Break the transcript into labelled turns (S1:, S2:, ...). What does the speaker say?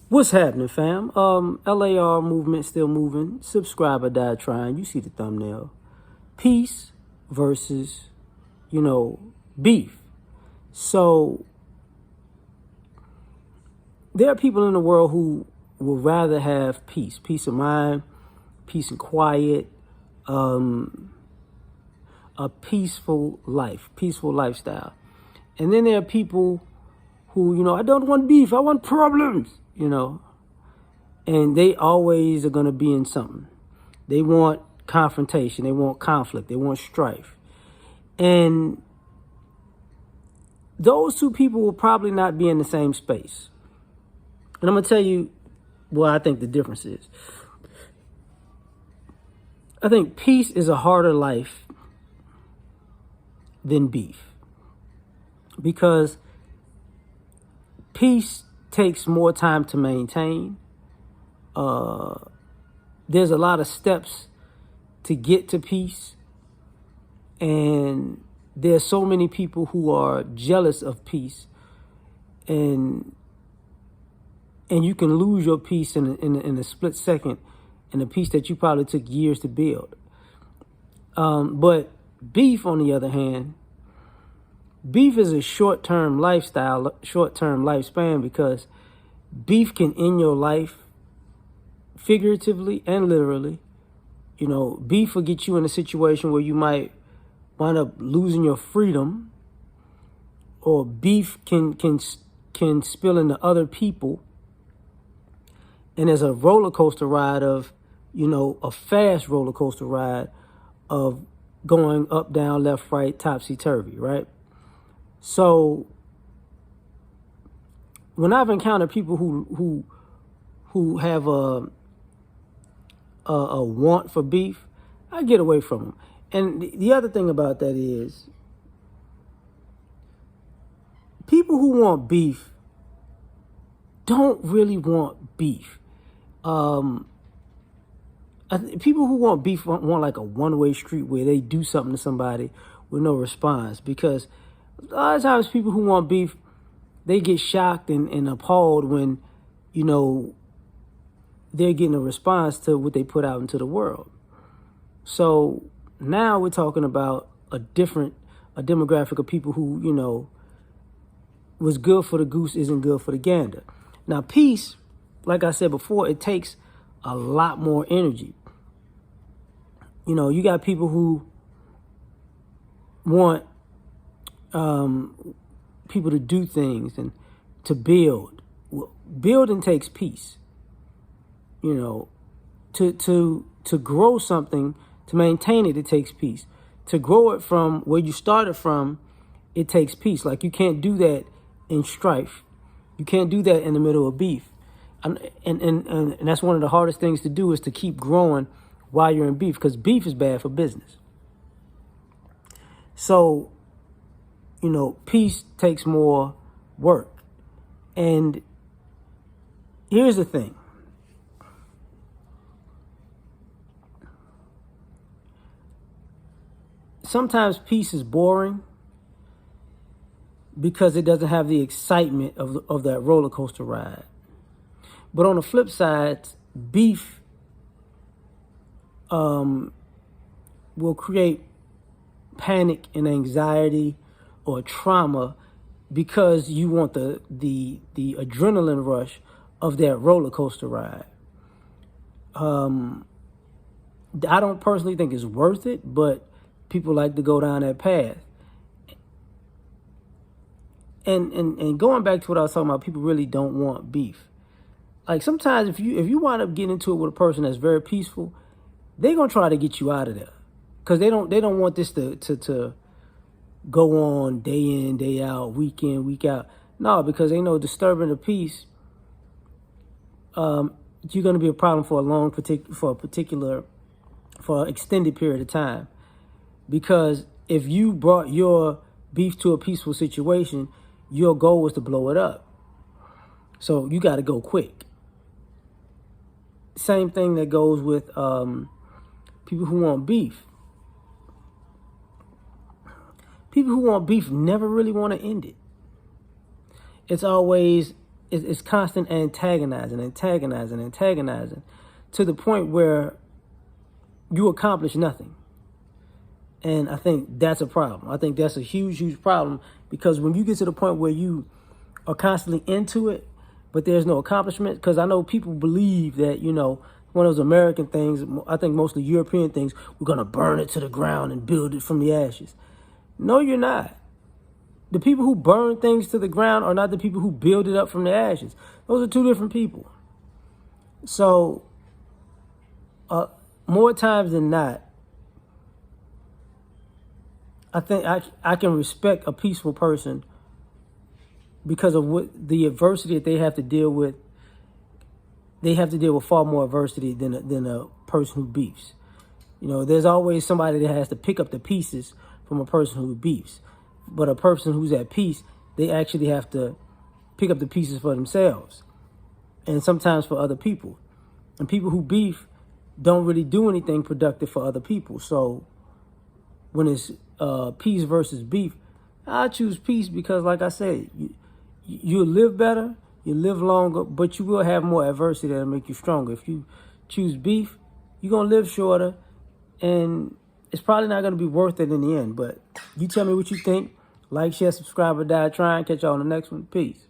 S1: What's happening, fam? L.A.R. movement still moving. Subscriber died trying. You see the thumbnail. Peace versus, beef. So there are people in the world who would rather have peace of mind, peace and quiet, a peaceful life, peaceful lifestyle. And then there are people who, I don't want beef, I want problems. And they always are going to be in something. They want confrontation, they want conflict, they want strife. And those two people will probably not be in the same space. And I'm going to tell you what I think the difference is. I think peace is a harder life than beef, because peace takes more time to maintain. There's a lot of steps to get to peace, and there's so many people who are jealous of peace, and you can lose your peace in a split second, in a peace that you probably took years to build. But beef, on the other hand, beef is a short-term lifestyle, short-term lifespan, because beef can end your life figuratively and literally. Beef will get you in a situation where you might wind up losing your freedom, or beef can spill into other people. And there's a roller coaster ride of, a fast roller coaster ride of going up, down, left, right, topsy-turvy, right? So when I've encountered people who have a want for beef, I get away from them. And the other thing about that is, people who want beef don't really want beef. People who want beef want like a one-way street where they do something to somebody with no response. Because a lot of times people who want beef, they get shocked and appalled when, they're getting a response to what they put out into the world. So now we're talking about a demographic of people who, what's good for the goose isn't good for the gander. Now, peace, like I said before, it takes a lot more energy. You got people who want people to do things and to build. Building takes peace. To grow something, to maintain it, it takes peace. To grow it from where you started from, it takes peace. Like, you can't do that in strife. You can't do that in the middle of beef. And that's one of the hardest things to do, is to keep growing while you're in beef, because beef is bad for business. So, peace takes more work. And here's the thing. Sometimes peace is boring because it doesn't have the excitement of that roller coaster ride. But on the flip side, beef will create panic and anxiety or trauma, because you want the adrenaline rush of that roller coaster ride. I don't personally think it's worth it, but people like to go down that path. And going back to what I was talking about, people really don't want beef. Like, sometimes if you wind up getting into it with a person that's very peaceful, they're gonna try to get you out of there, because they don't want this to go on day in, day out, week in, week out. No, because they know disturbing the peace, you're gonna be a problem for for an extended period of time. Because if you brought your beef to a peaceful situation, your goal was to blow it up. So you got to go quick. Same thing that goes with people who want beef. People who want beef never really want to end it. It's always it's constant antagonizing to the point where you accomplish nothing. And I think that's a problem. I think that's a huge problem, because when you get to the point where you are constantly into it, but there's no accomplishment, because I know people believe that, one of those American things, I think mostly European things, we're going to burn it to the ground and build it from the ashes. No, you're not. The people who burn things to the ground are not the people who build it up from the ashes. Those are two different people. So, more times than not, I think I can respect a peaceful person because of what the adversity that they have to deal with. They have to deal with far more adversity than a person who beefs. There's always somebody that has to pick up the pieces from a person who beefs. But a person who's at peace, they actually have to pick up the pieces for themselves, and sometimes for other people. And people who beef don't really do anything productive for other people. So when it's peace versus beef, I choose peace because, like I said, you'll live better, you live longer, but you will have more adversity that'll make you stronger. If you choose beef, you're going to live shorter, and it's probably not going to be worth it in the end. But you tell me what you think. Like, share, subscribe, or die trying. Catch y'all on the next one. Peace.